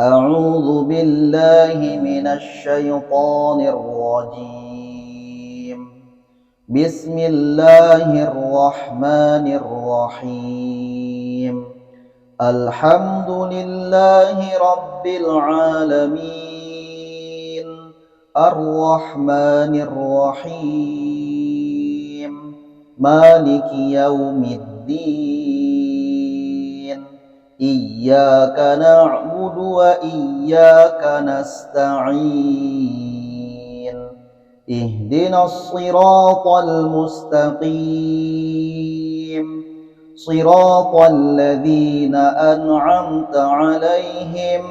أعوذ بالله من الشيطان الرجيم. بسم الله الرحمن الرحيم. الحمد لله رب العالمين، الرحمن الرحيم، مالك يوم الدين. إياك نعبد وإياك نستعين. اهدنا الصراط المستقيم، صراط الذين أنعمت عليهم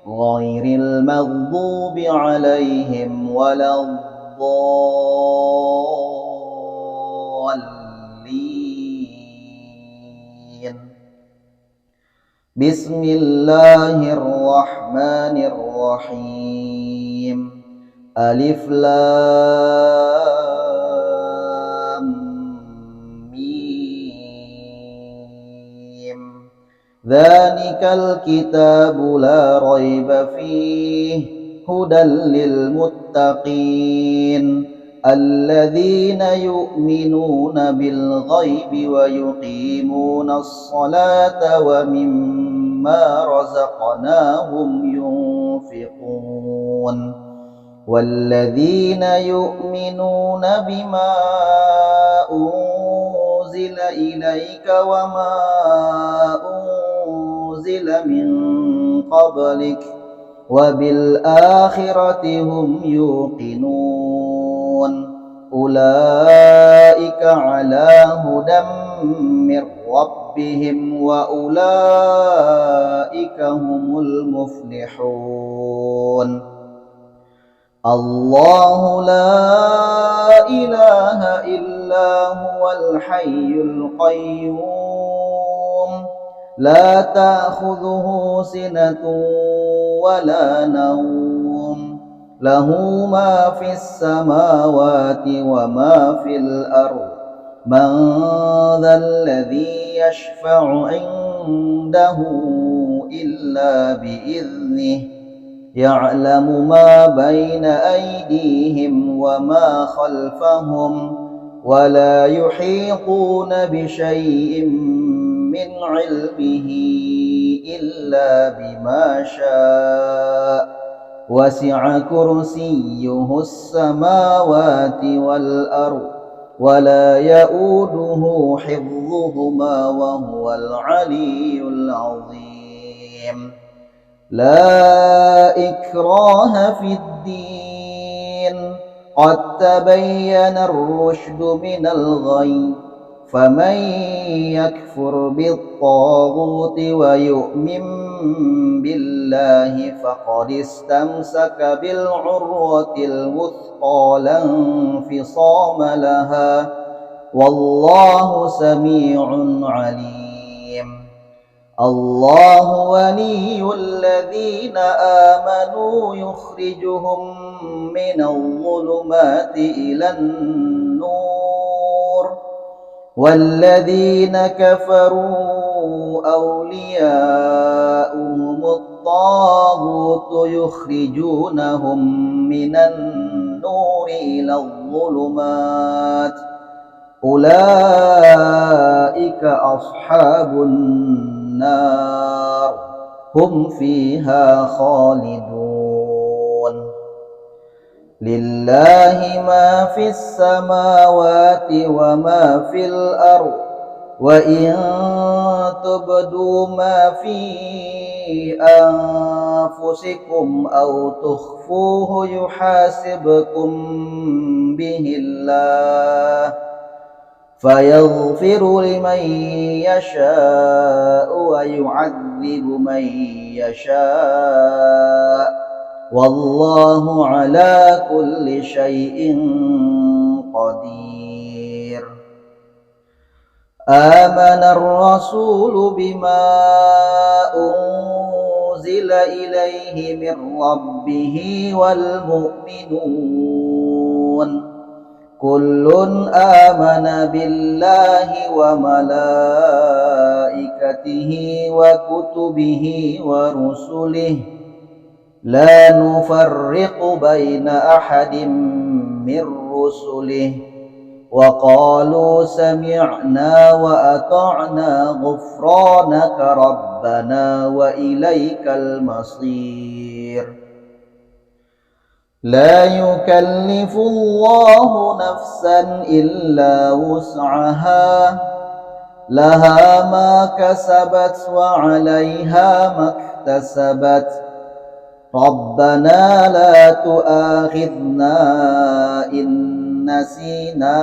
غير المغضوب عليهم ولا الضالين. بسم الله الرحمن الرحيم. ألف لام ميم. ذلك الكتاب لا ريب فيه هدى للمتقين الذين يؤمنون بالغيب ويقيمون الصلاة ومما رزقناهم ينفقون والذين يؤمنون بما أنزل إليك وما أنزل من قبلك وبالآخرة هم يوقنون. أولئك على هدى من ربهم وأولئك هم المفلحون. الله لا إله إلا هو الحي القيوم لا تأخذه سنة ولا نوم له ما في السماوات وما في الأرض. من ذا الذي يشفع عنده إلا بإذنه يعلم ما بين أيديهم وما خلفهم ولا يحيطون بشيء من علمه إلا بما شاء وسع كرسيه السماوات والأرض ولا يؤوده حفظهما وهو العلي العظيم. لا إكراه في الدين قد تبين الرشد من الغي فمن يكفر بالطاغوت ويؤمن بالله فقد استمسك بالعروة الوثقى لا انفصام لها والله سميع عليم. الله ولي الذين آمنوا يخرجهم من الظلمات إلى النور والذين كفروا أولياؤهم الطاغوت يخرجونهم من النور إلى الظلمات أولئك أصحاب النار هم فيها خالدون. لله ما في السماوات وما في الأرض وإن تبدوا ما في أنفسكم أو تخفوه يحاسبكم به الله فيغفر لمن يشاء ويعذب من يشاء والله على كل شيء قدير. آمن الرسول بما أنزل إليه من ربه والمؤمنون كل آمن بالله وملائكته وكتبه ورسله لا نفرق بين أحد من رسله وقالوا سمعنا وأطعنا غفرانك ربنا وإليك المصير لا يكلف الله نفسا إلا وسعها لها ما كسبت وعليها ما اكتسبت ربنا لا تؤاخذنا إن نسينا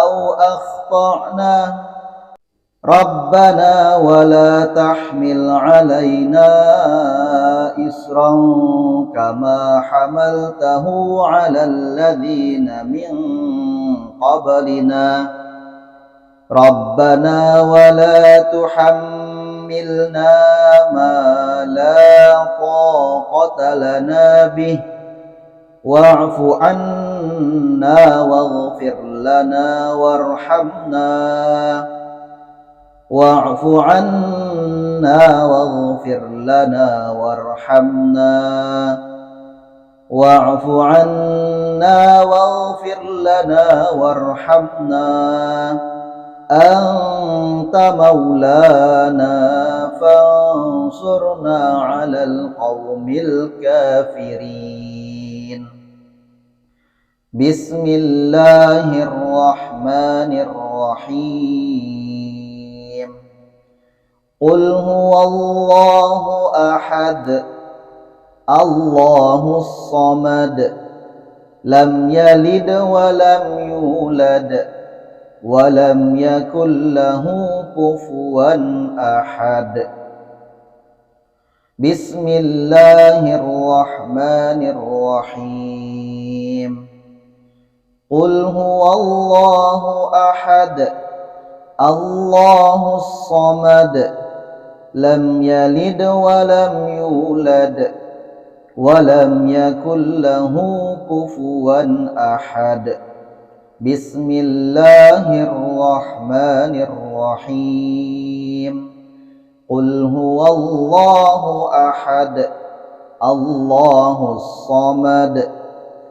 أو أخطأنا ربنا ولا تحمل علينا إصرا كما حملته على الذين من قبلنا ربنا ولا تحملنا ما لا طاقة لنا به واعف عنا واغفر لنا وارحمنا واعف عنا واغفر لنا وارحمنا واعف عنا واغفر لنا وارحمنا أنت مولانا فانصرنا على القوم الكافرين بسم الله الرحمن الرحيم قل هو الله أحد الله الصمد لم يلد ولم يولد ولم يكن له كفوا أحد بسم الله الرحمن الرحيم قل هو الله أحد الله الصمد لم يلد ولم يولد ولم يكن له كفوا أحد بسم الله الرحمن الرحيم قل هو الله أحد الله الصمد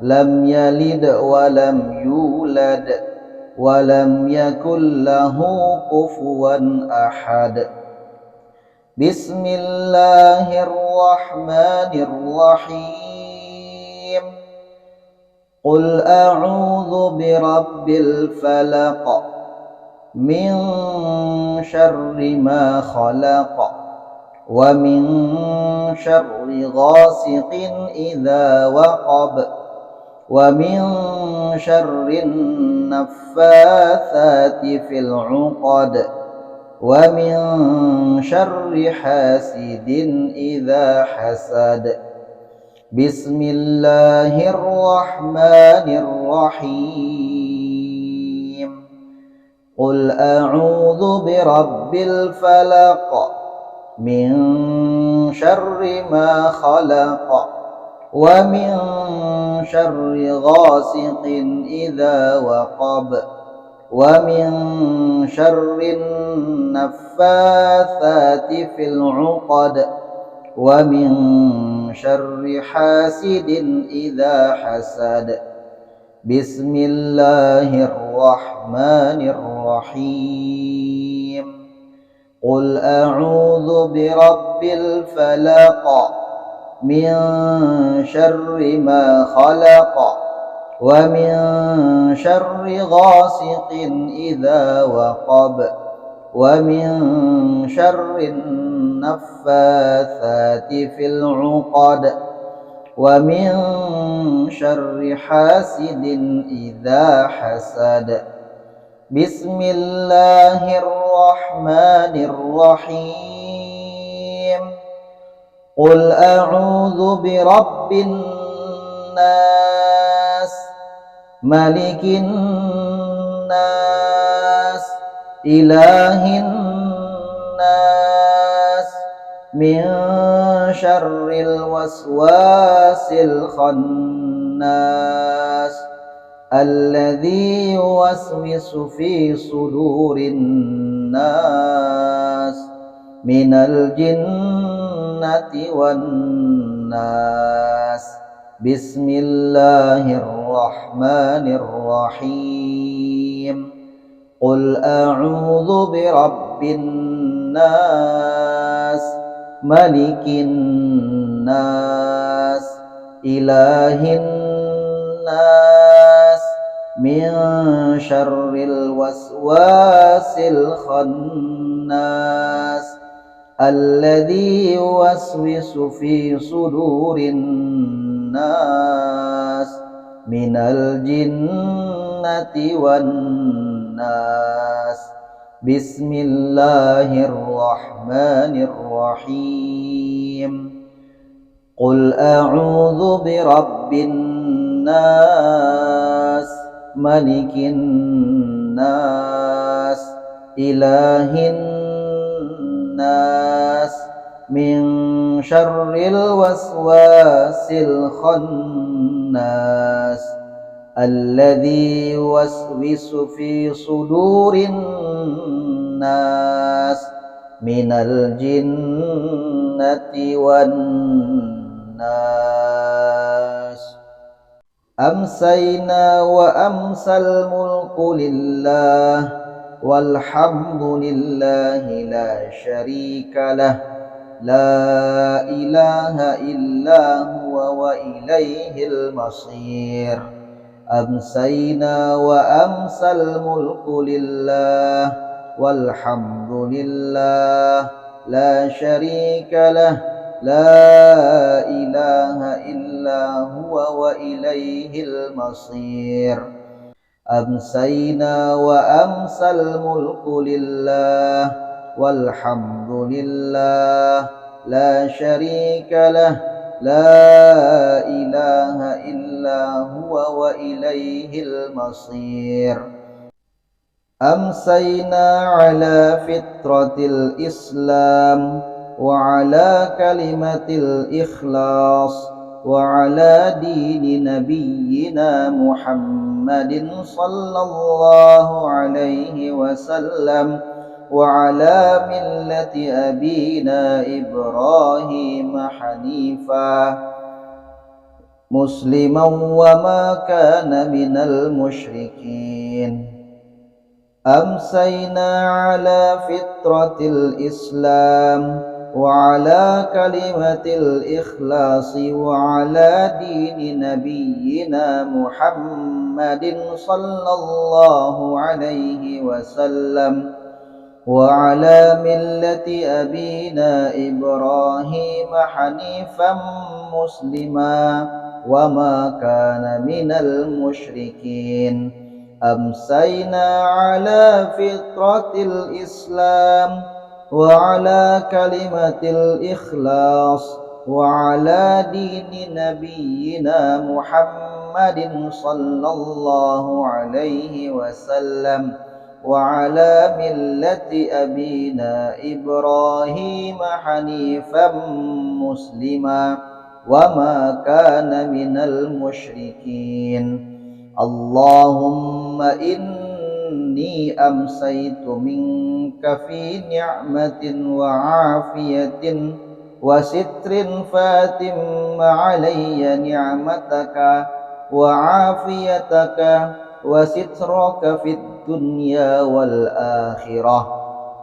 لم يلد ولم يولد ولم يكن له كفوا أحد بسم الله الرحمن الرحيم قل أعوذ برب الفلق من شر ما خلق ومن شر غاسق إذا وقب ومن شر النفاثات في العقد ومن شر حاسد إذا حسد بسم الله الرحمن الرحيم قل أعوذ برب الفلق من شر ما خلق ومن شر غاسق إذا وقب ومن شر النفاثات في العقد ومن شر حاسد إذا حسد بسم الله الرحمن الرحيم قل أعوذ برب الفلق من شر ما خلق ومن شر غاسق إذا وقب ومن شر النفاثات في العقد ومن شر حاسد إذا حسد بسم الله الرحمن الرحيم قل أعوذ برب الناس ملك الناس إله الناس من شر الوسواس الخناس الذي يوسوس في صدور الناس من الجنة والناس الناس بسم الله الرحمن الرحيم قل أعوذ برب الناس ملك الناس إله الناس من شر الوسواس الخناس الذي يوسوس في صدور الناس من الجنة والناس بسم الله الرحمن الرحيم قل أعوذ برب الناس ملك الناس إله الناس من شر الوسواس الخناس الذي يوسوس في صدور الناس من الجنة والناس أمسينا وأمسى الملك لله والحمد لله لا شريك له لا إله إلا هو وإليه المصير أمسينا وأمسى الملك لله والحمد لله لا شريك له لا إله إلا هو وإليه المصير أمسينا وأمسى الملك لله والحمد لله لا شريك له لا إله إلا هو وإليه المصير أمسينا على فطرة الإسلام وعلى كلمة الإخلاص وعلى دين نبينا محمد صلى الله عليه وسلم وعلى ملة أبينا إبراهيم حنيفا مسلما وما كان من المشركين أمسينا على فطرة الإسلام وعلى كلمة الإخلاص وعلى دين نبينا محمد صلى الله عليه وسلم وعلى ملة أبينا إبراهيم حنيفا مسلما وما كان من المشركين أمسينا على فطرة الإسلام وعلى كلمة الإخلاص وعلى دين نبينا محمد صلى الله عليه وسلم وعلى ملة أبينا إبراهيم حنيفا مسلما وما كان من المشركين اللهم إني أمسيت منك في نعمة وعافية وستر فاتم علي نعمتك وعافيتك وسترك في الدنيا والآخرة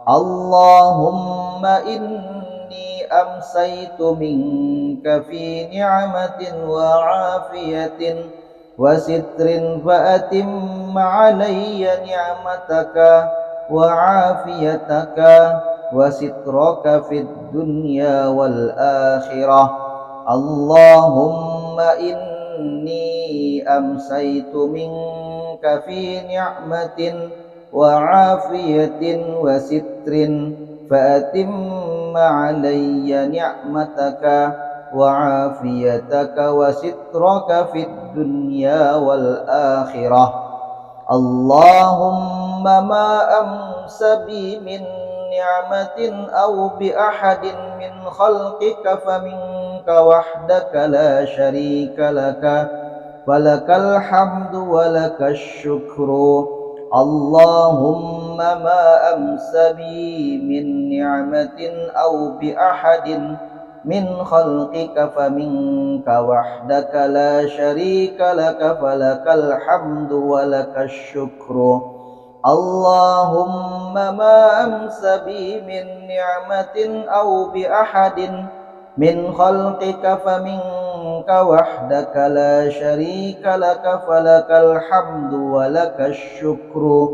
اللهم إني أمسيت منك في نعمة وعافية وستر فأتم علي نعمتك وعافيتك وسترك في الدنيا والآخرة اللهم إني أمسيت منك في نعمة وعافية وستر فأتم علي نعمتك وعافيتك وسترك في الدنيا والآخرة اللهم ما أمس بي من نعمة أو بأحد من خلقك فمنك وحدك لا شريك لك فلك الحمد ولك الشكر اللهم ما أمس بي من نعمة أو بأحد من خلقك فمنك وحدك لا شريك لك فلك الحمد ولك الشكر اللهم ما أمس بي من نعمة أو بأحد من خلقك فمنك وحدك لا شريك لك فلك الحمد ولك الشكر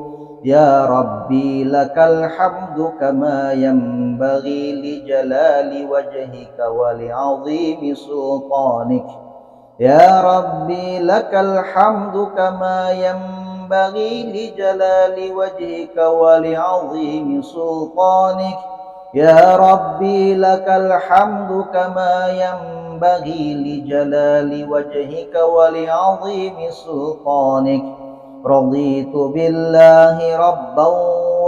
يا ربي لك الحمد كما ينبغي لجلال وجهك ولعظيم سلطانك يا ربي لك الحمد كما ينبغي لجلال وجهك ولعظيم سلطانك يا ربي لك الحمد كما ينبغي لجلال وجهك ولعظيم سلطانك رضيت بالله ربا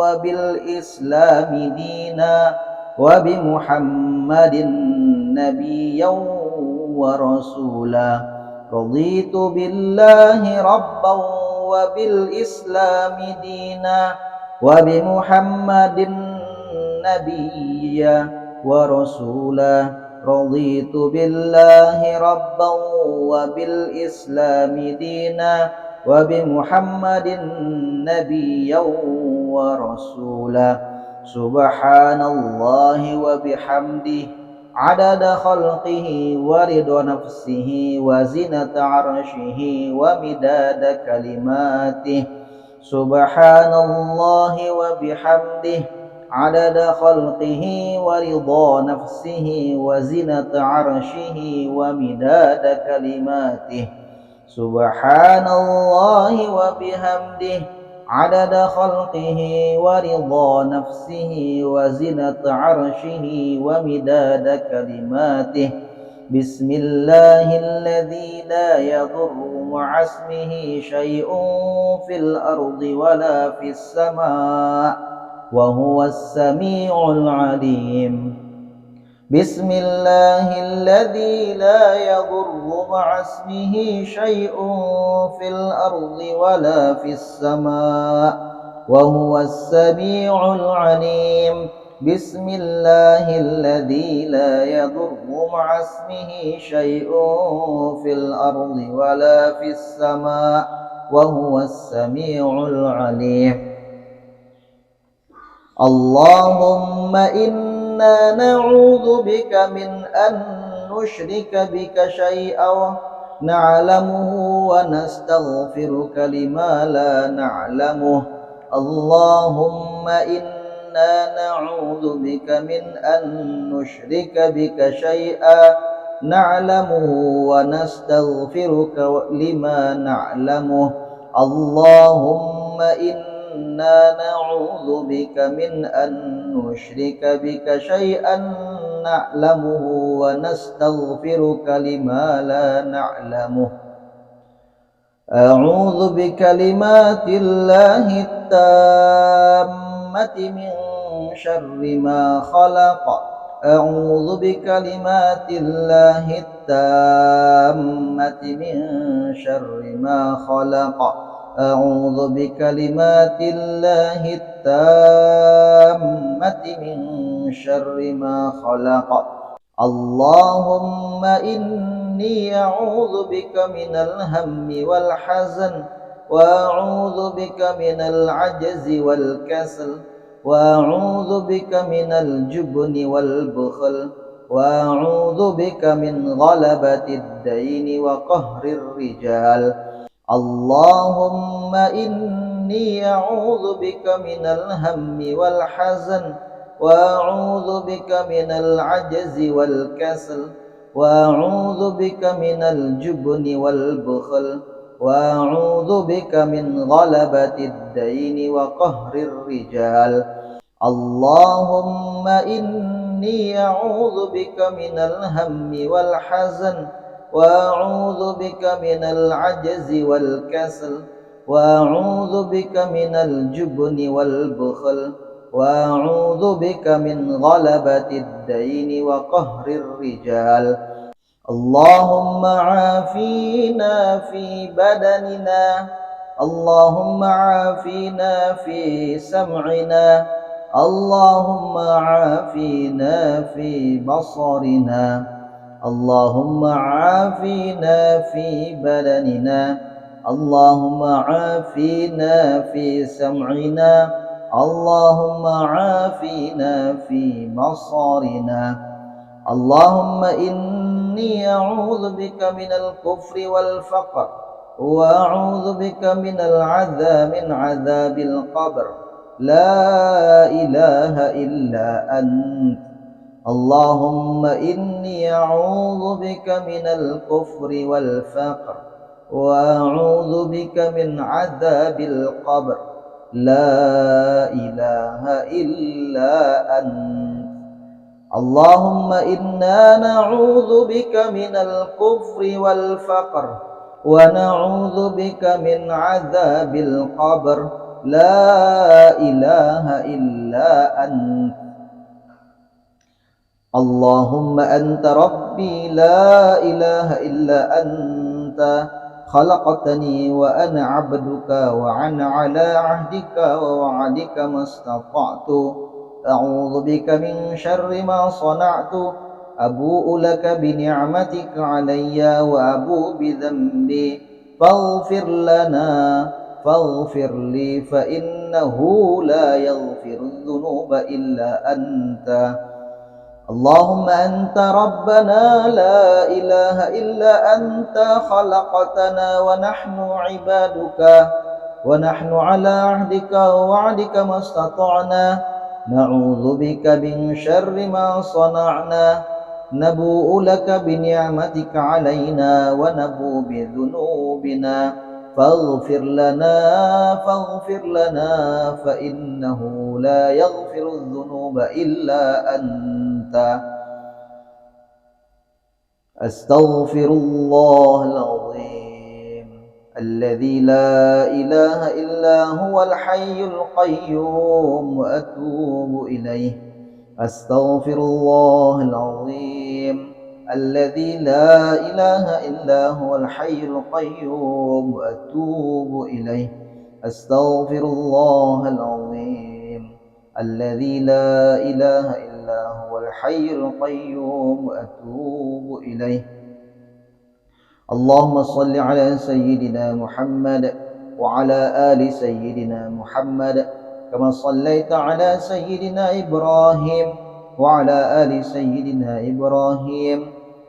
وبالإسلام دينا وبمحمد نبيا ورسولا رضيت بالله ربا وبالإسلام دينا وبمحمد نبيا ورسولا رضيت بالله ربا وبالإسلام دينا وبمحمد نبيا ورسولا سبحان الله وبحمده عدد خلقه ورضا نفسه وزنة عرشه ومداد كلماته سبحان الله وبحمده عدد خلقه ورضا نفسه وزنة عرشه ومداد كلماته سبحان الله وبحمده عدد خلقه ورضا نفسه وزنة عرشه ومداد كلماته بسم الله الذي لا يضر مع اسمه شيء في الأرض ولا في السماء وهو السميع العليم بسم الله الذي لا يضر مع اسمه شيء في الأرض ولا في السماء وهو السميع العليم بسم الله الذي لا يضر مع اسمه شيء في الأرض ولا في السماء وهو السميع العليم اللهم إنا نعوذ بك من أن نشرك بك شيئا نعلمه ونستغفرك لما لا نعلمه اللهم إنا نعوذ بك من أن نشرك بك شيئا نعلمه ونستغفرك لما نعلمه اللهم إنا نعوذ بك من أن نشرك بك شيئا نعلمه ونستغفرك لما لا نعلمه أعوذ بكلمات الله التامة من شر ما خلق أعوذ بكلمات الله التامة من شر ما خلق أعوذ بكلمات الله التامة من شر ما خلق اللهم إني أعوذ بك من الهم والحزن وأعوذ بك من العجز والكسل وأعوذ بك من الجبن والبخل وأعوذ بك من غلبة الدين وقهر الرجال اللهم إني أعوذ بك من الهم والحزن وأعوذ بك من العجز والكسل وأعوذ بك من الجبن والبخل وأعوذ بك من غلبة الدين وقهر الرجال اللهم إني أعوذ بك من الهم والحزن وأعوذ بك من العجز والكسل وأعوذ بك من الجبن والبخل وأعوذ بك من غلبة الدين وقهر الرجال اللهم عافينا في بدننا اللهم عافينا في سمعنا اللهم عافنا في بصرنا، اللهم عافنا في بدننا، اللهم عافنا في سمعنا، اللهم عافنا في بصرنا. اللهم إني أعوذ بك من الكفر والفقر، وأعوذ بك من عذاب القبر، لا إله إلا أنت. اللهم إني أعوذ بك من الكفر والفقر، وأعوذ بك من عذاب القبر، لا إله إلا أنت. اللهم إنا نعوذ بك من الكفر والفقر، ونعوذ بك من عذاب القبر، لا إله إلا أنت. اللهم أنت ربي لا إله إلا أنت، خلقتني وأنا عبدك، وأنا على عهدك ووعدك ما استطعت. أعوذ بك من شر ما صنعت، أبوء لك بنعمتك علي وأبوء بذنبي، فاغفر لي فإنه لا يغفر الذنوب إلا أنت. اللهم أنت ربنا لا إله إلا أنت، خلقتنا ونحن عبادك، ونحن على عهدك ووعدك ما استطعنا. نعوذ بك من شر ما صنعنا، نبوء لك بنعمتك علينا ونبوء بذنوبنا، فاغفر لنا فإنه لا يغفر الذنوب إلا أنت. أستغفر الله العظيم الذي لا إله إلا هو الحي القيوم، وأتوب إليه. أستغفر الله العظيم الذي لا إله إلا هو الحي القيوم، وأتوب إليه. أستغفر الله العظيم الذي لا إله إلا هو الحي القيوم، وأتوب إليه. اللهم صل على سيدنا محمد وعلى آل سيدنا محمد، كما صليت على سيدنا إبراهيم وعلى آل سيدنا إبراهيم،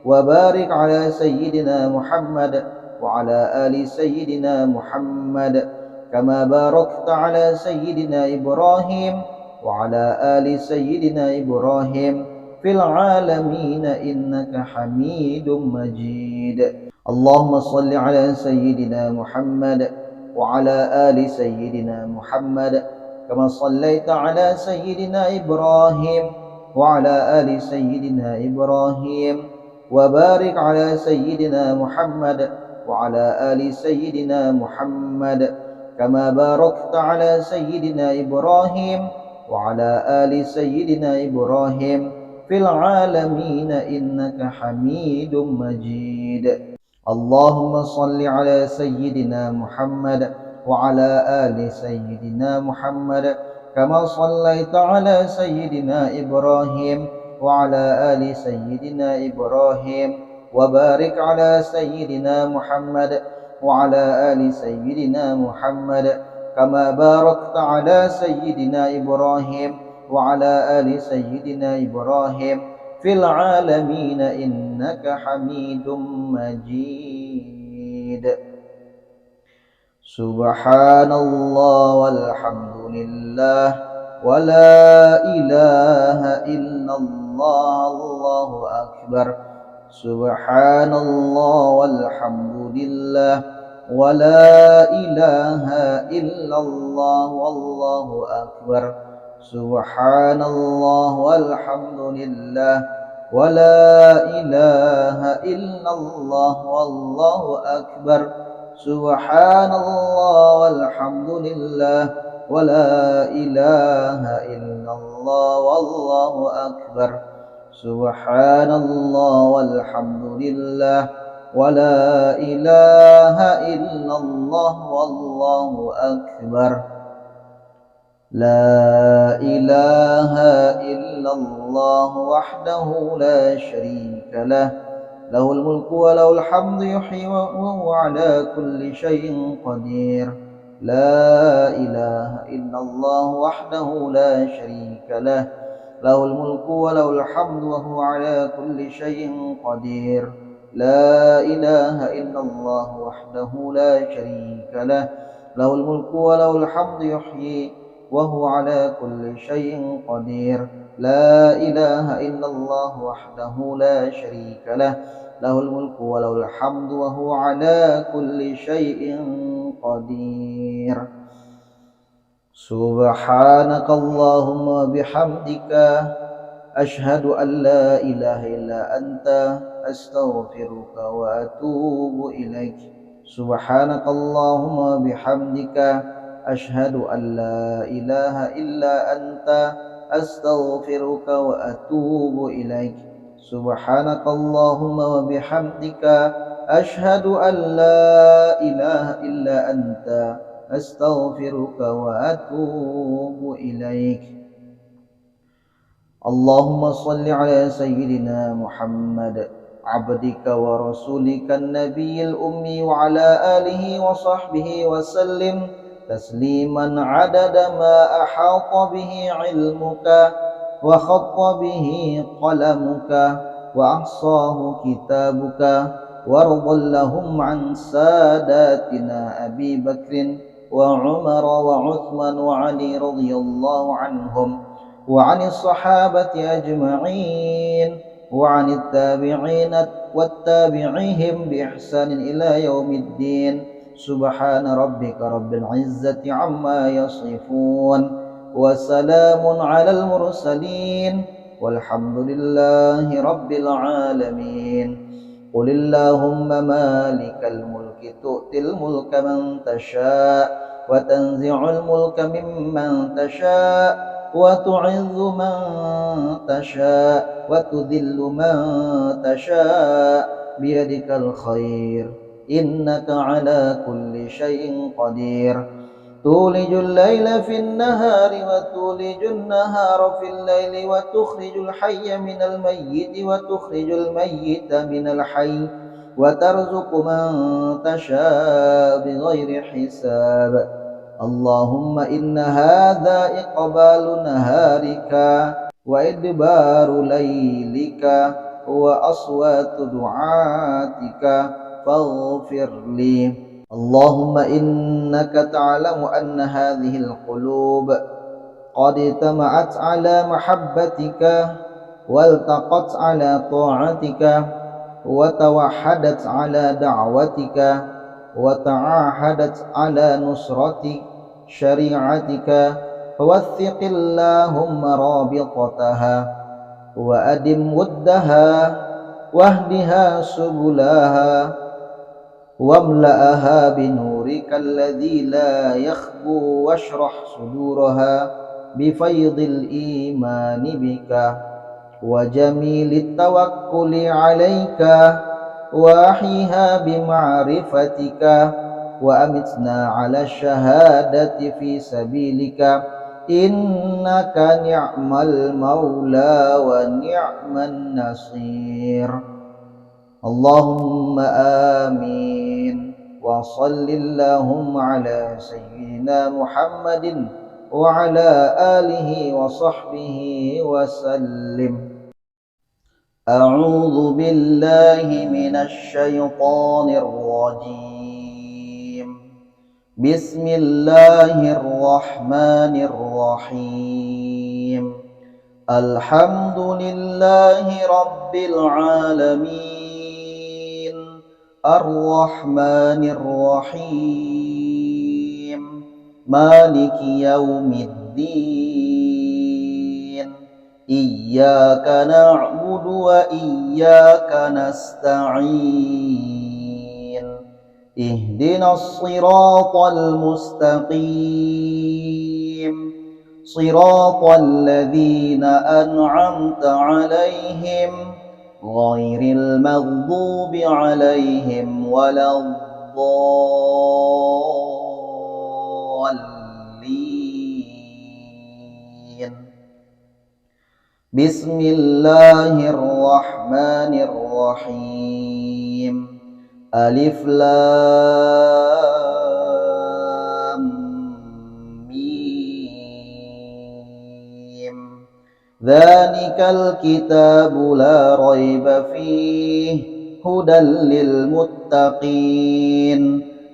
وبارك على سيدنا محمد وعلى آل سيدنا محمد، كما باركت على سيدنا إبراهيم وعلى آل سيدنا إبراهيم في العالمين إنك حميد مجيد. اللهم صل على سيدنا محمد وعلى آل سيدنا محمد، كما صليت على سيدنا إبراهيم وعلى آل سيدنا إبراهيم، وبارك على سيدنا محمد وعلى آل سيدنا محمد، كما باركت على سيدنا إبراهيم وعلى آل سيدنا إبراهيم في العالمين إنك حميد مجيد. اللهم صل على سيدنا محمد وعلى آل سيدنا محمد، كما صليت على سيدنا إبراهيم وعلى آل سيدنا إبراهيم، وبارك على سيدنا محمد وعلى آل سيدنا محمد، كما باركت على سيدنا إبراهيم وعلى آل سيدنا إبراهيم في العالمين إنك حميد مجيد. سبحان الله والحمد لله ولا إله إلا الله، الله أكبر. سبحان الله والحمد لله ولا إله إلا الله، والله أكبر. سبحان الله والحمد لله ولا إله إلا الله، والله أكبر. سبحان الله والحمد لله ولا إله إلا الله، والله أكبر. سبحان الله والحمد لله ولا إله إلا الله، والله أكبر. لا إله إلا الله وحده لا شريك له له الملك وله الحمد يحيي وهو على كل شيء قدير لا إله إلا الله وحده لا شريك له له الملك وله الحمد وهو على كل شيء قدير لا إله إلا الله وحده لا شريك له له الملك وله الحمد يحيي وهو على كل شيء قدير لا إله إلا الله وحده لا شريك له له الملك وله الحمد وهو على كل شيء قدير سبحانك اللهم وبحمدك أشهد أن لا إله إلا أنت أستغفرك وأتوب إليك سبحانك اللهم وبحمدك أشهد أن لا إله إلا أنت أستغفرك وأتوب إليك سبحانك اللهم وبحمدك أشهد أن لا إله إلا أنت أستغفرك وأتوب إليك اللهم صل على سيدنا محمد عبدك ورسولك النبي الأمي وعلى آله وصحبه وسلم تسليما عدد ما أحاط به علمك وخط به قلمك وأحصاه كتابك وارض اللهم عن ساداتنا أبي بكر وعمر وعثمان وعلي رضي الله عنهم وعن الصحابة أجمعين وعن التابعين والتابعيهم بإحسان إلى يوم الدين سبحان ربك رب العزة عما يصفون وسلام على المرسلين والحمد لله رب العالمين قل اللهم مالك الملك تؤتي الملك من تشاء وتنزع الملك ممن تشاء وتعز من تشاء وتذل من تشاء بيدك الخير إنك على كل شيء قدير تولج الليل في النهار وتولج النهار في الليل وتخرج الحي من الميت وتخرج الميت من الحي وترزق من تشاء بغير حساب اللهم إن هذا إقبال نهارك وإدبار ليلك وأصوات دعاتك فاغفر لي اللهم إنك تعلم أن هذه القلوب قد اجتمعت على محبتك والتقت على طاعتك وتوحدت على دعوتك وتعاهدت على نصرة شريعتك فوثق اللهم رابطتها وأدم ودها واهدها سبلها واملأها بنورك الذي لا يخبو واشرح صدورها بفيض الإيمان بك وجميل التوكل عليك وأحيها بمعرفتك وأمتنا على الشهادة في سبيلك إنك نعم المولى ونعم النصير اللهم آمين وصل اللهم على سيدنا محمد وعلى آله وصحبه وسلم أعوذ بالله من الشيطان الرجيم بسم الله الرحمن الرحيم الحمد لله رب العالمين الرحمن الرحيم مالك يوم الدين إياك نعبد وإياك نستعين اهدنا الصراط المستقيم صراط الذين أنعمت عليهم غير المغضوب عليهم ولا الضالين بسم الله الرحمن الرحيم ألف لام ميم ذلك الكتاب لا ريب فيه هدى للمتقين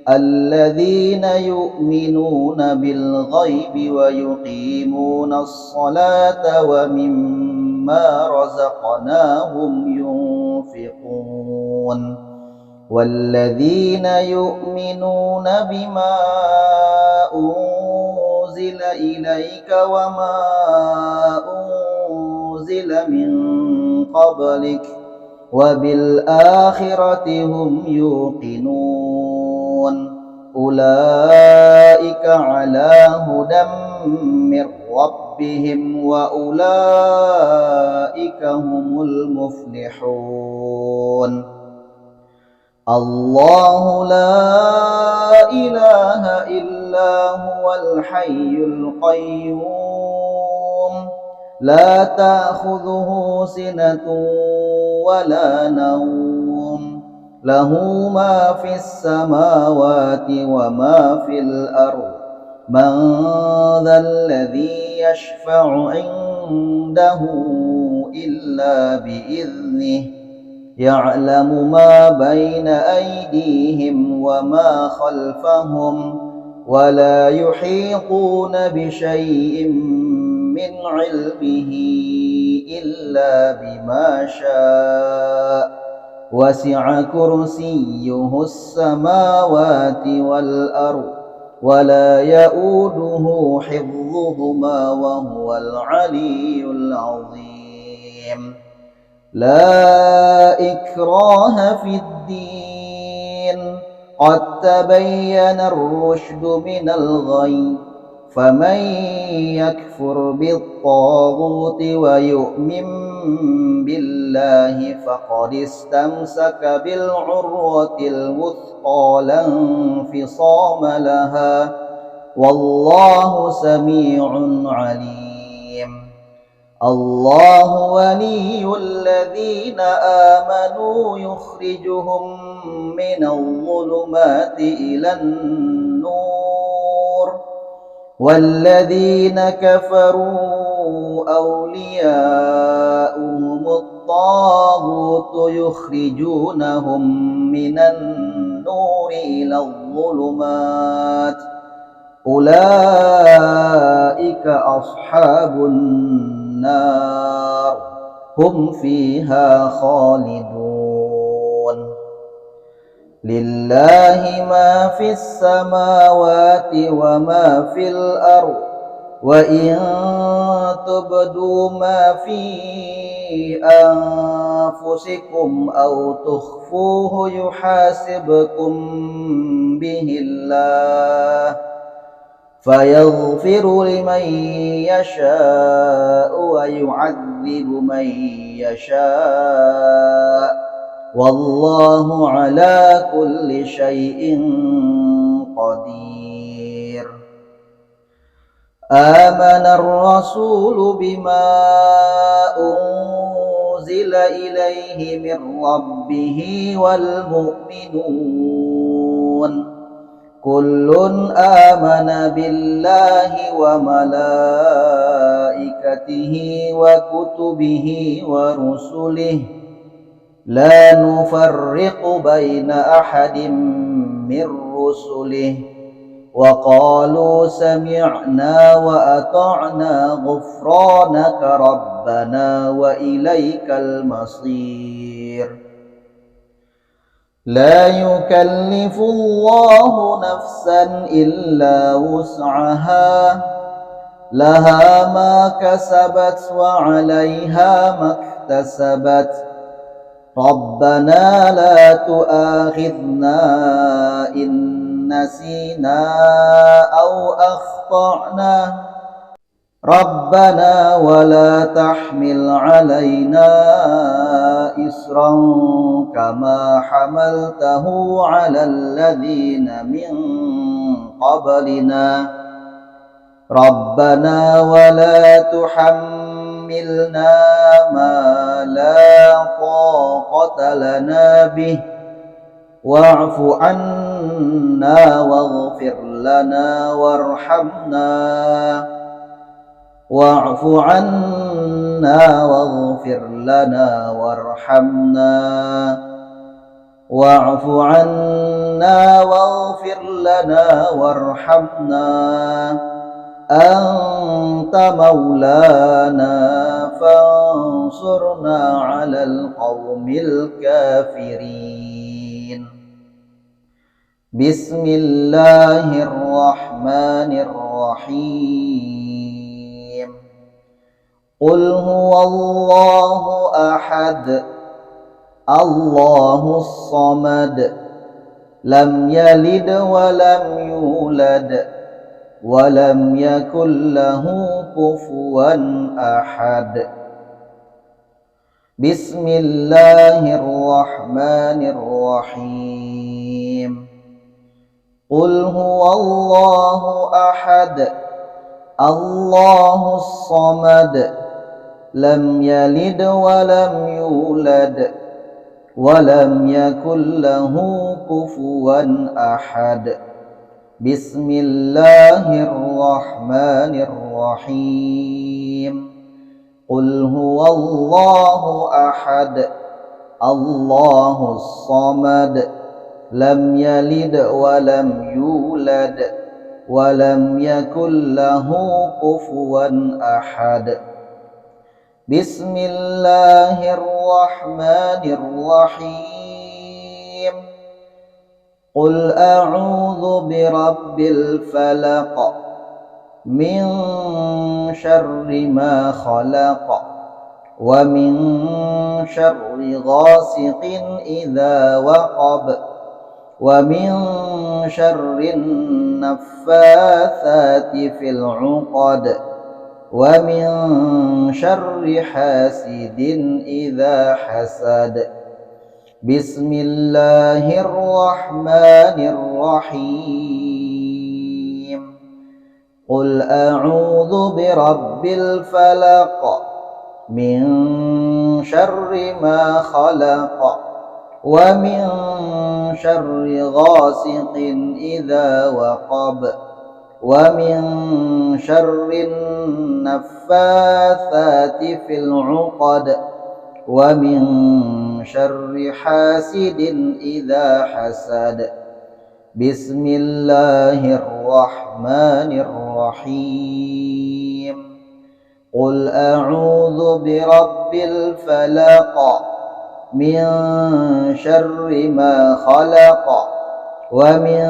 الذين يؤمنون بالغيب ويقيمون الصلاة ومما رزقناهم ينفقون والذين يؤمنون بما أنزل إليك وما أنزل من قبلك وبالآخرة هم يوقنون أولئك على هدى من ربهم وأولئك هم المفلحون الله لا إله إلا هو الحي القيوم لا تأخذه سنة ولا نوم له ما في السماوات وما في الأرض من ذا الذي يشفع عنده إلا بإذنه يعلم ما بين أيديهم وما خلفهم ولا يحيطون بشيء من علمه إلا بما شاء وسع كرسيه السماوات والأرض ولا يؤوده حفظهما وهو العلي العظيم لا إكراه في الدين قد تبين الرشد من الغي فمن يكفر بالطاغوت ويؤمن بالله فقد استمسك بالعروة الوثقى لا انفصام لها والله سميع عليم الله ولي الذين آمنوا يخرجهم من الظلمات إلى النور والذين كفروا أولياؤهم الطاغوت يخرجونهم من النور إلى الظلمات أولئك أصحاب النار هم فيها خالدون لله ما في السماوات وما في الأرض وإن تبدوا ما في أنفسكم أو تخفوه يحاسبكم به الله فيغفر لمن يشاء ويعذب من يشاء والله على كل شيء قدير آمن الرسول بما أنزل إليه من ربه والمؤمنون كل آمن بالله وملائكته وكتبه ورسله لا نفرق بين أحد من رسله وقالوا سمعنا وأطعنا غفرانك ربنا وإليك المصير لا يكلف الله نفسا إلا وسعها لها ما كسبت وعليها ما اكتسبت ربنا لا تؤاخذنا إن نسينا أو أخطأنا ربنا ولا تحمل علينا إصرا كما حملته على الذين من قبلنا ربنا ولا تحملنا حملنا ما لا طاقة لنا به واعف عنا واغفر لنا وارحمنا واعف عنا واغفر لنا وارحمنا واعف عنا واغفر لنا وارحمنا أنت مولانا فانصرنا على القوم الكافرين. بسم الله الرحمن الرحيم. قل هو الله أحد الله الصمد لم يلد ولم يولد ولم يكن له كفوا أحد. بسم الله الرحمن الرحيم. قل هو الله أحد الله الصمد لم يلد ولم يولد ولم يكن له كفوا أحد. بسم الله الرحمن الرحيم. قل هو الله أحد الله الصمد لم يلد ولم يولد ولم يكن له كفوا أحد. بسم الله الرحمن الرحيم. قل أعوذ برب الفلق من شر ما خلق ومن شر غاسق إذا وقب ومن شر النفاثات في العقد ومن شر حاسد إذا حسد. بسم الله الرحمن الرحيم. قل أعوذ برب الفلق من شر ما خلق ومن شر غاسق إذا وقب ومن شر النفاثات في العقد ومن شر حاسد إذا حسد. بسم الله الرحمن الرحيم. قل أعوذ برب الفلق من شر ما خلق ومن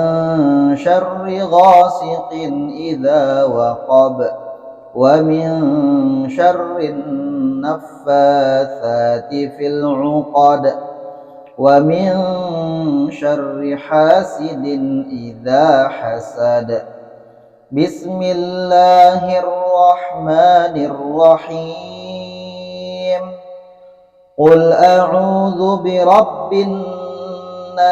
شر غاسق إذا وقب ومن شر النفاثات في العقد ومن شر حاسد إذا حسد. بسم الله الرحمن الرحيم. قل أعوذ برب الناس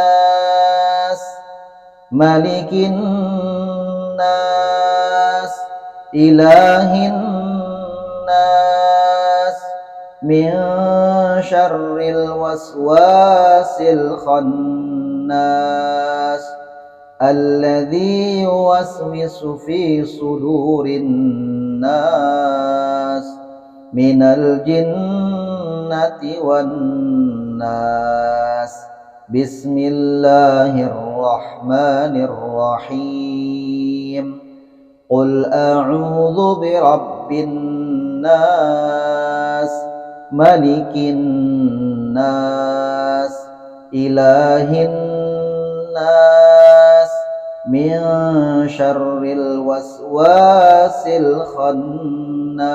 ملك الناس إله الناس من شر الوسواس الخناس الذي يوسوس في صدور الناس من الجنة والناس. بسم الله الرحمن الرحيم. قل أعوذ برب الناس ملك الناس إله الناس من شر الوسواس الخناس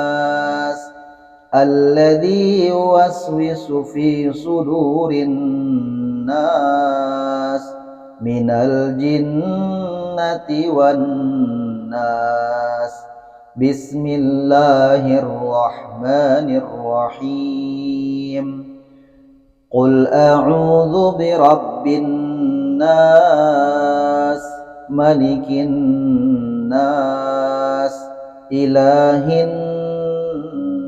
الذي يوسوس في صدور الناس من الجنة والناس. بسم الله الرحمن الرحيم. قل أعوذ برب الناس ملك الناس إله الناس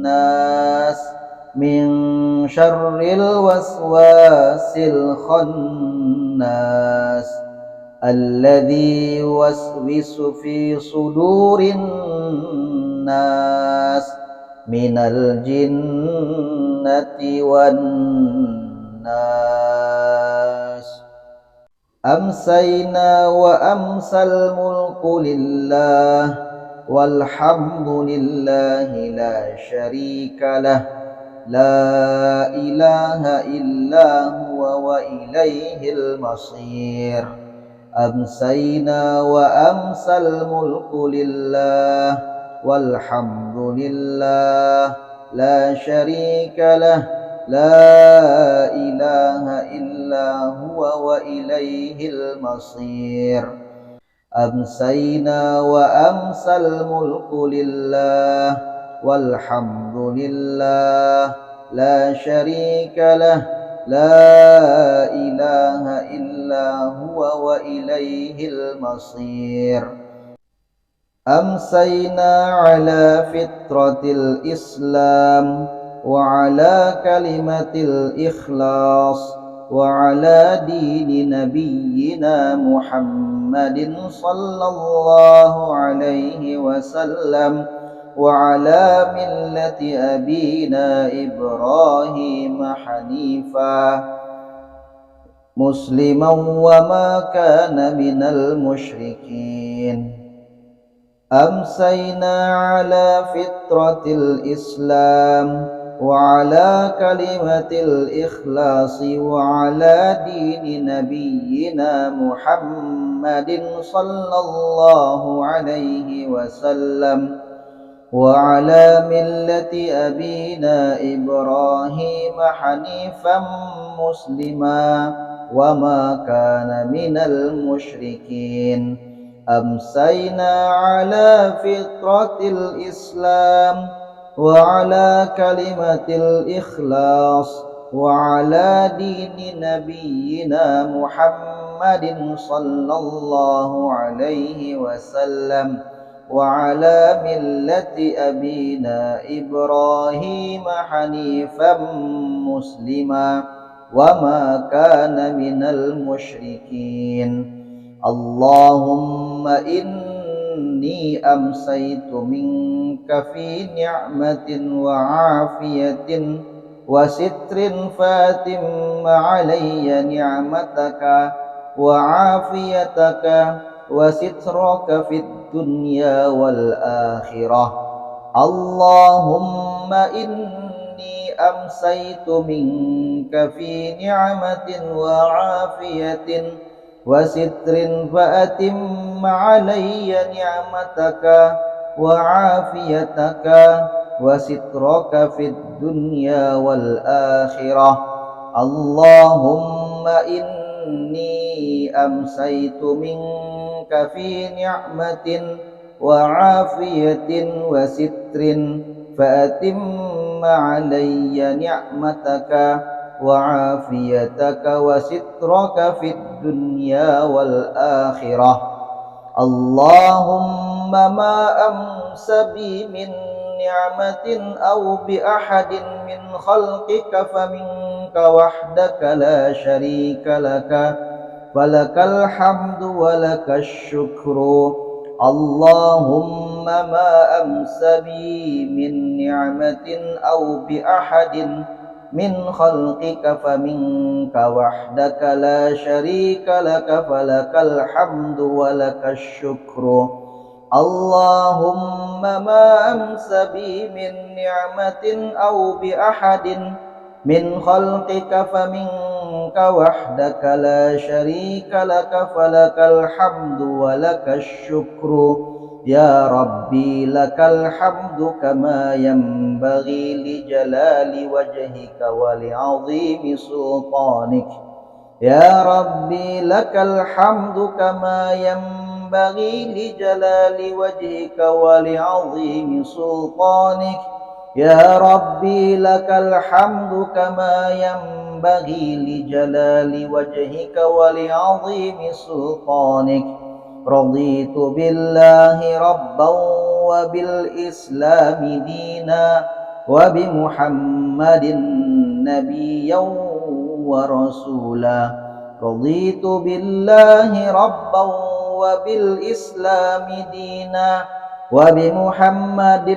الناس من شر الوسواس الخناس الذي يوسوس في صدور الناس من الجنة والناس. أمسينا وأمسى الملك لله والحمد لله لا شريك له لا إله إلا هو وإليه المصير. أمسينا وأمسى الملك لله والحمد لله لا شريك له لا إله إلا هو وإليه المصير. أمسينا وأمسى الملك لله والحمد لله لا شريك له لا إله إلا هو وإليه المصير. أمسينا على فطرة الإسلام وعلى كلمة الإخلاص وعلى دين نبينا محمد صلى الله عليه وسلم وعلى ملة أبينا إبراهيم حنيفا مسلما وما كان من المشركين. أمسينا على فطرة الإسلام وعلى كلمة الإخلاص وعلى دين نبينا محمد صلى الله عليه وسلم وعلى ملة أبينا إبراهيم حنيفا مسلما وما كان من المشركين. أمسينا على فطرة الإسلام وعلى كلمة الإخلاص وعلى دين نبينا محمد صلى الله عليه وسلم وعلى ملة أبينا إبراهيم حنيفا مسلما وما كان من المشركين. اللهم إني أمسيت منك في نعمة وعافية وستر فاتم علي نعمتك وعافيتك وسترك في الدنيا والآخرة. اللهم إني أمسيت منك في نعمة وعافية وستر فأتم علي نعمتك وعافيتك وسترك في الدنيا والآخرة. اللهم إني أمسيت منك في نعمة وعافية وستر فأتم علي نعمتك وعافيتك وسترك في الدنيا والآخرة. اللهم ما أمس بي من نعمة أو بأحد من خلقك فمنك وحدك لا شريك لك فلك الحمد ولك الشكر. اللهم ما أمس بي من نعمة أو بأحد من خلقك فمنك وحدك لا شريك لك فلك الحمد ولك الشكر. اللهم ما أمس بي من نعمة أو بأحد من خلقك فمنك وحدك لا شريك لك فلك الحمد ولك الشكر. يا ربي لك الحمد كما ينبغي لجلال وجهك ولعظيم سلطانك. يا ربي لك الحمد كما ينبغي لجلال وجهك ولعظيم سلطانك. يا ربي لك الحمد كما ينبغي لجلال وجهك ولعظيم سلطانك. رضيت بالله ربا وبالإسلام دينا وبمحمد نبيا ورسولا رضيت بالله ربا وبالإسلام دينا وبمحمد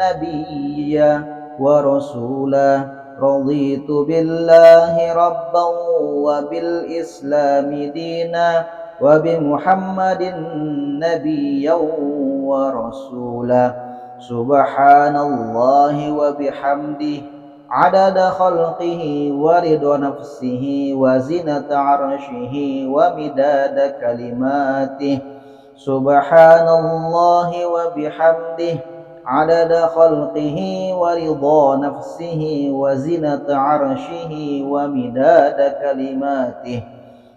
نبيا ورسولا رضيت بالله ربا وبالإسلام دينا وبمحمد نبيا ورسولا سبحان الله وبحمده عدد خلقه ورضا نفسه وزنة عرشه ومداد كلماته سبحان الله وبحمده عدد خلقه ورضا نفسه وزنة عرشه ومداد كلماته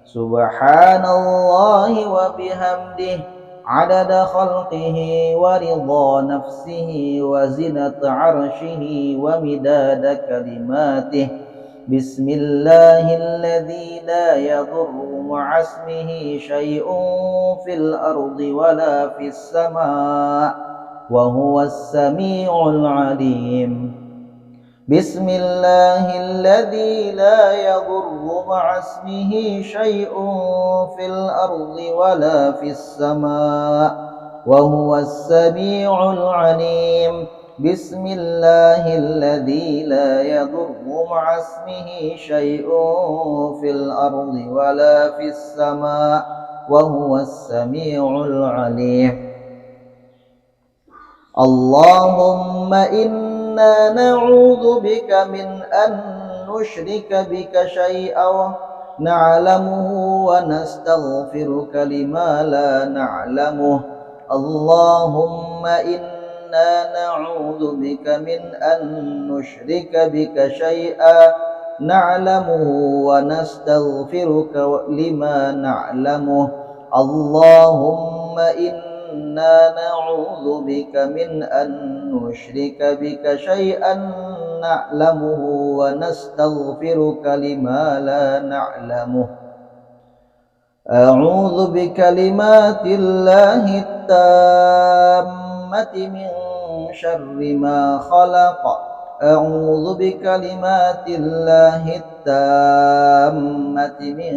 سبحان الله وبحمده عدد خلقه ورضا نفسه وزنة عرشه ومداد كلماته بسم الله الذي لا يضر مع اسمه شيء في الأرض ولا في السماء وهو السميع العليم بسم الله الذي لا يضر مع اسمه شيء في الأرض ولا في السماء وهو السميع العليم بسم الله الذي لا يضر مع اسمه شيء في الأرض ولا في السماء وهو السميع العليم اللهم إنا نعوذ بك من أن نشرك بك شيئا نعلمه ونستغفرك لما لا نعلمه اللهم إنا نعوذ بك من أن نشرك بك شيئا نعلمه ونستغفرك لما نعلمه اللهم إنا نعوذ بك من أن نشرك بك شيئا نعلمه ونستغفرك لما لا نعلمه أعوذ بكلمات الله التامة من شر ما خلق أعوذ بكلمات الله التامة من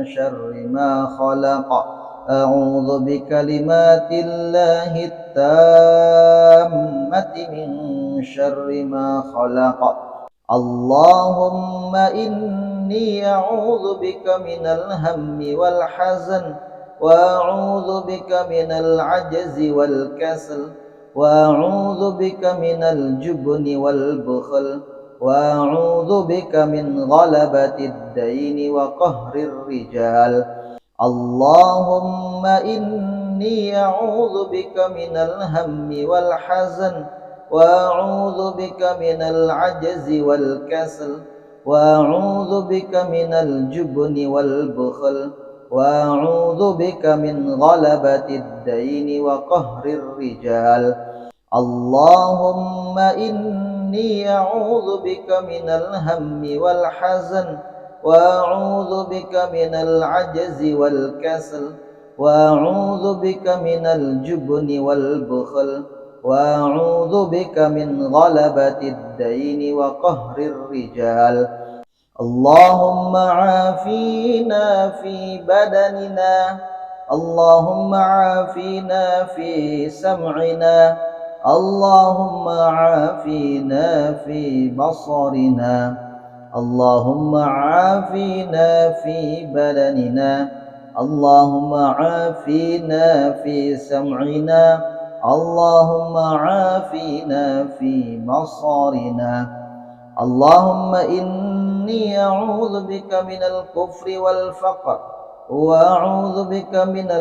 شر ما خلق أعوذ بكلمات الله التامة من شر ما خلق اللهم إني أعوذ بك من الهم والحزن وأعوذ بك من العجز والكسل وأعوذ بك من الجبن والبخل وأعوذ بك من غلبة الدين وقهر الرجال اللهم إني أعوذ بك من الهم والحزن وأعوذ بك من العجز والكسل وأعوذ بك من الجبن والبخل وأعوذ بك من غلبة الدين وقهر الرجال اللهم إني أعوذ بك من الهم والحزن وأعوذ بك من العجز والكسل وأعوذ بك من الجبن والبخل وأعوذ بك من غلبة الدين وقهر الرجال اللهم عافينا في بدننا اللهم عافينا في سمعنا اللهم عافينا في بصرنا اللهم عافينا في بدننا اللهم عافينا في سمعنا اللهم عافينا في بصرنا اللهم إني أعوذ بك من الكفر والفقر وأعوذ بك من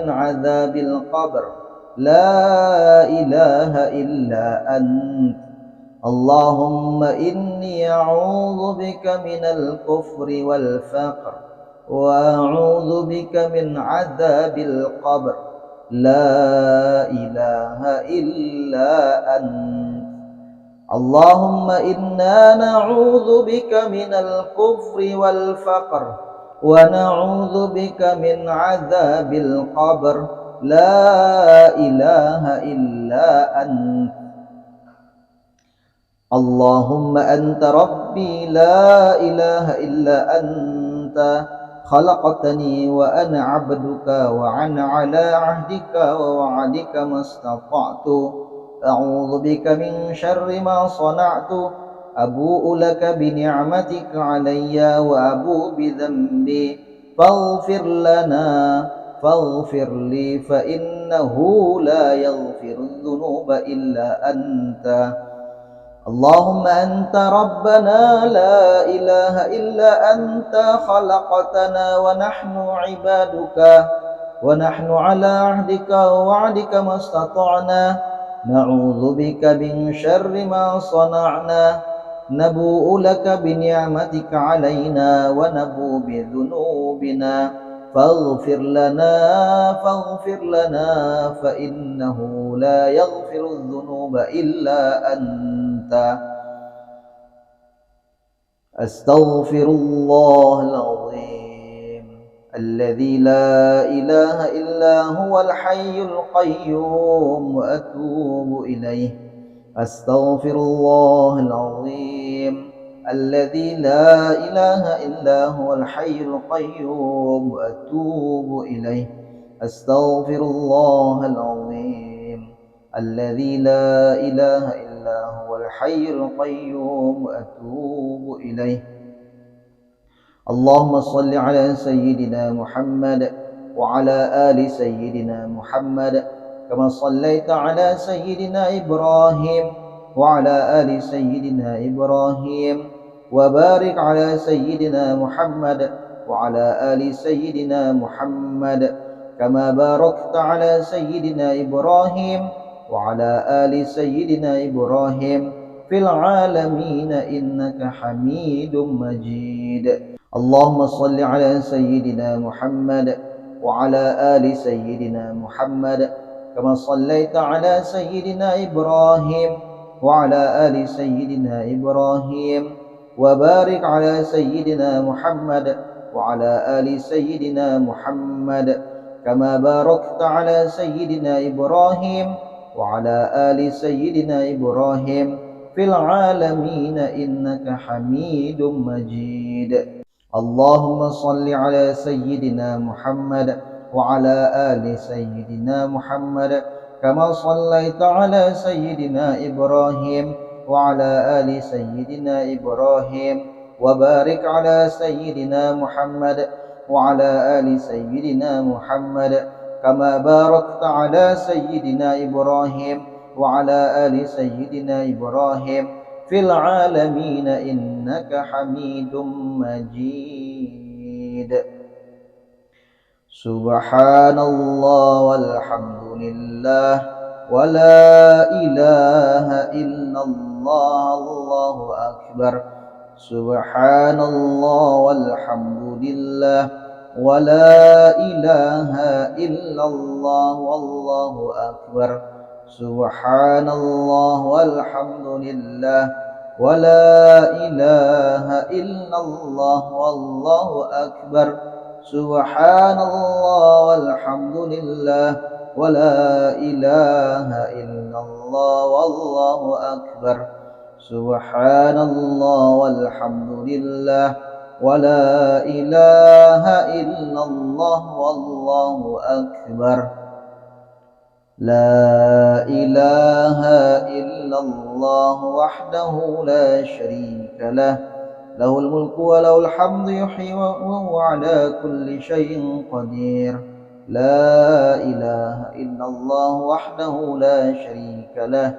عذاب القبر لا إله إلا أنت اللهم إني أعوذ بك من الكفر والفقر وأعوذ بك من عذاب القبر لا إله إلا أنت اللهم إنا نعوذ بك من الكفر والفقر ونعوذ بك من عذاب القبر لا إله إلا أنت اللهم أنت ربي لا إله إلا أنت خلقتني وأنا عبدك وأنا على عهدك ووعدك ما استطعت أعوذ بك من شر ما صنعت أبوء لك بنعمتك علي وأبوء بذنبي فاغفر لي فإنه لا يغفر الذنوب إلا أنت. اللهم أنت ربنا لا إله إلا أنت خلقتنا ونحن عبادك ونحن على عهدك ووعدك ما استطعنا نعوذ بك من شر ما صنعنا نبوء لك بنعمتك علينا ونبوء بذنوبنا فاغفر لنا فإنه لا يغفر الذنوب إلا أنت. أستغفر الله العظيم الذي لا إله إلا هو الحي القيوم وأتوب إليه. أستغفر الله العظيم الذي لا إله إلا هو الحي القيوم وأتوب إليه. أستغفر الله العظيم الذي لا إله إلا هو الحي القيوم وأتوب إليه. اللهم صل على سيدنا محمد وعلى آل سيدنا محمد كما صليت على سيدنا إبراهيم وعلى آل سيدنا إبراهيم وبارك على سيدنا محمد وعلى آل سيدنا محمد كما باركت على سيدنا إبراهيم وعلى آل سيدنا إبراهيم في العالمين إنك حميد مجيد. اللهم صل على سيدنا محمد وعلى آل سيدنا محمد كما صليت على سيدنا إبراهيم وعلى آل سيدنا إبراهيم وبارك على سيدنا محمد وعلى آل سيدنا محمد كما باركت على سيدنا إبراهيم وعلى آل سيدنا إبراهيم في العالمين إنك حميد مجيد. اللهم صل على سيدنا محمد وعلى آل سيدنا محمد كما صليت على سيدنا إبراهيم وعلى آل سيدنا إبراهيم وبارك على سيدنا محمد وعلى آل سيدنا محمد كما باركت على سيدنا إبراهيم وعلى آل سيدنا إبراهيم في العالمين إنك حميد مجيد. سبحان الله والحمد لله ولا إله إلا الله الله أكبر. سبحان الله والحمد لله ولا إله إلا الله والله أكبر. سبحان الله والحمد لله ولا إله إلا الله والله أكبر. سبحان الله والحمد لله ولا إله إلا الله والله أكبر. سبحان الله والحمد لله ولا إله إلا الله والله أكبر. لا إله إلا الله وحده لا شريك له له الملك وله الحمد يحيي وهو على كل شيء قدير. لا إله إلا الله وحده لا شريك له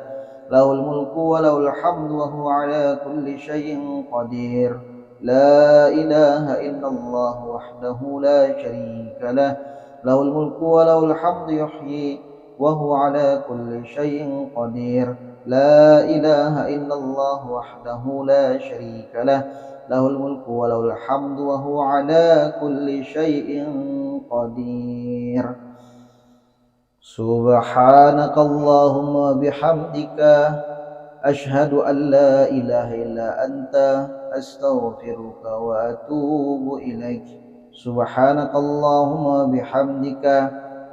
له الملك وله الحمد وهو على كل شيء قدير. لا إله إلا الله وحده لا شريك له له الملك وله الحمد يحيي وهو على كل شيء قدير. لا إله إلا الله وحده لا شريك له له الملك وله الحمد وهو على كل شيء قدير. سبحانك اللهم وبحمدك أشهد أن لا إله إلا أنت أستغفرك وأتوب إليك. سبحانك اللهم وبحمدك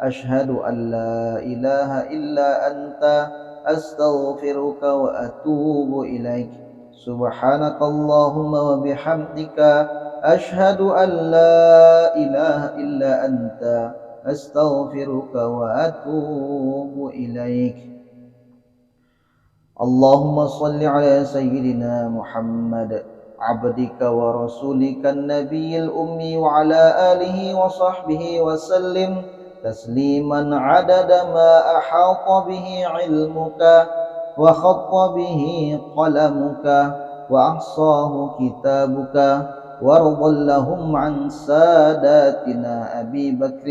أشهد أن لا إله إلا أنت أستغفرك وأتوب إليك. سبحانك اللهم وبحمدك أشهد أن لا إله إلا أنت أستغفرك وأتوب إليك. اللهم صل على سيدنا محمد عبدك ورسولك النبي الأمي وعلى آله وصحبه وسلم تسليما عدد ما أحاط به علمك وخط به قلمك وأحصاه كتابك. وارض اللهم عن ساداتنا أبي بكر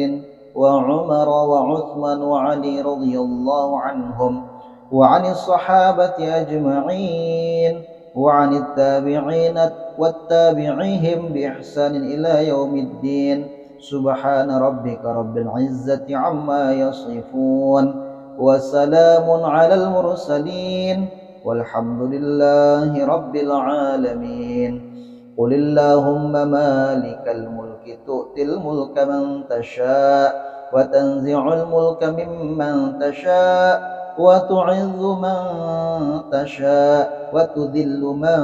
وعمر وعثمان وعلي رضي الله عنهم وعن الصحابة أجمعين وعن التابعين والتابعيهم بإحسان إلى يوم الدين. سبحان ربك رب العزة عما يصفون وسلام على المرسلين والحمد لله رب العالمين. قل اللهم مالك الملك تؤتي الملك من تشاء وتنزع الملك ممن تشاء وتعز من تشاء وتذل من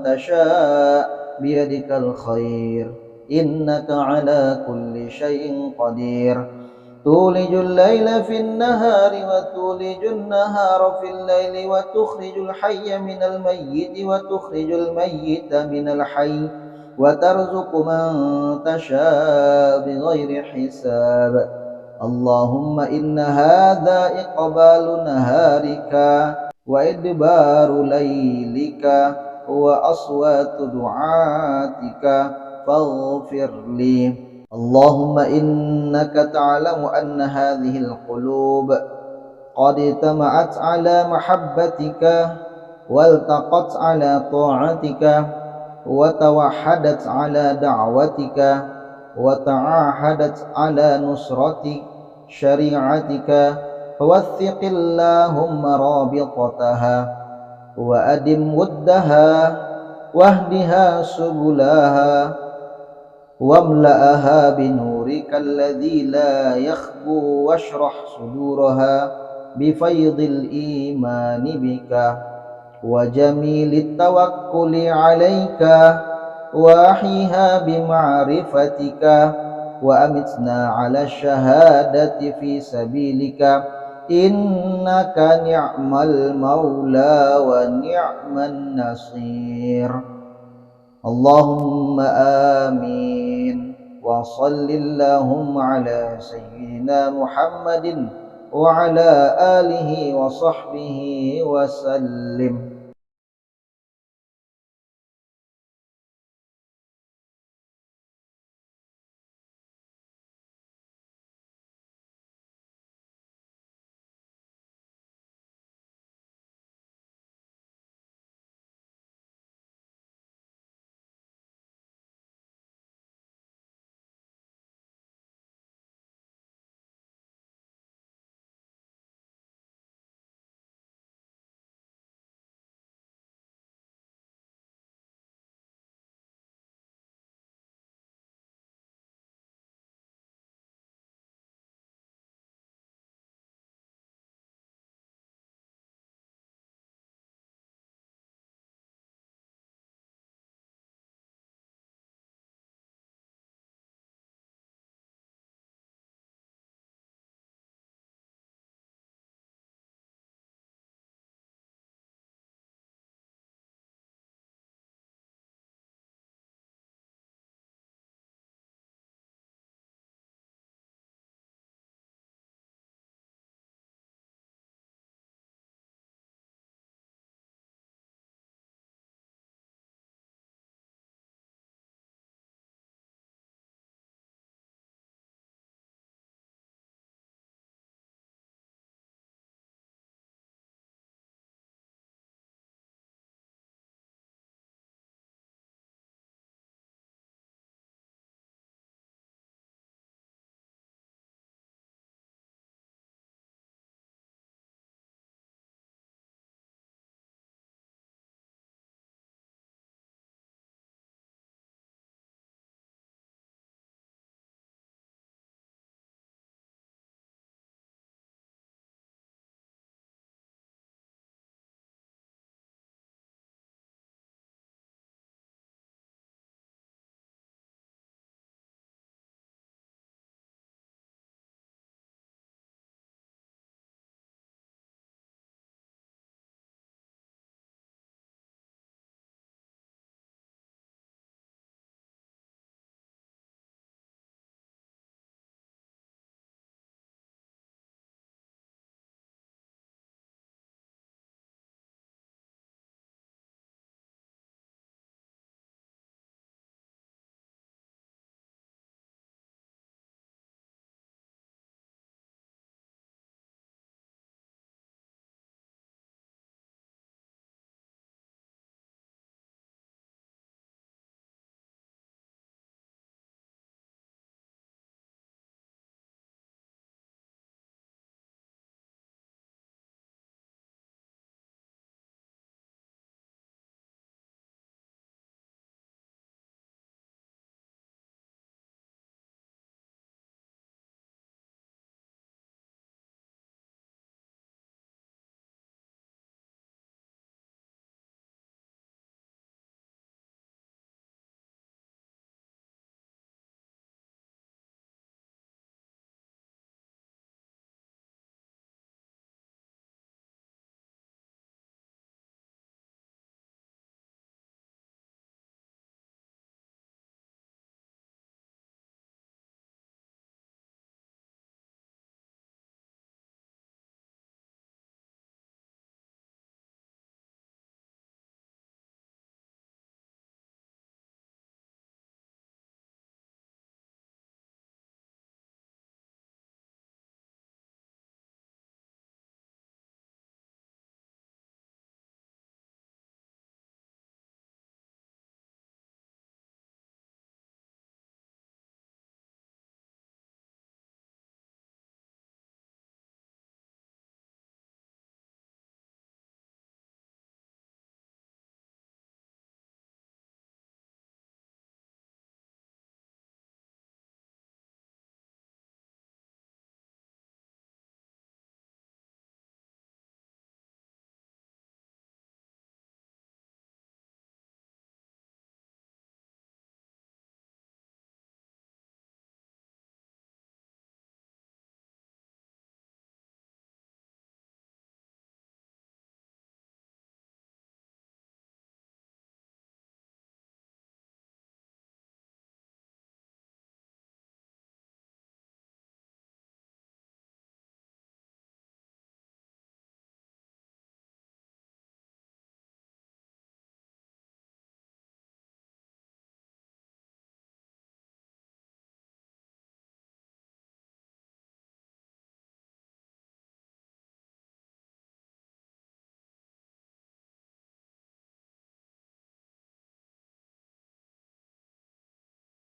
تشاء بيدك الخير إنك على كل شيء قدير. تولج الليل في النهار وتولج النهار في الليل وتخرج الحي من الميت وتخرج الميت من الحي وترزق من تشاء بغير حساب. اللهم إن هذا إقبال نهارك وإدبار ليلك وأصوات دعاتك فاغفر لي. اللهم إنك تعلم أن هذه القلوب قد اجتمعت على محبتك والتقت على طاعتك وتوحدت على دعوتك وتعاهدت على نصرة شريعتك. فوثق اللهم رابطتها وأدم ودها واهدها سبلها واملأها بنورك الذي لا يخبو واشرح صدورها بفيض الإيمان بك وجميل التوكل عليك وأحيها بمعرفتك وأمتنا على الشهادة في سبيلك إنك نعم المولى ونعم النصير. اللهم آمين. وصل اللهم على سيدنا محمد وعلى آله وصحبه وسلم.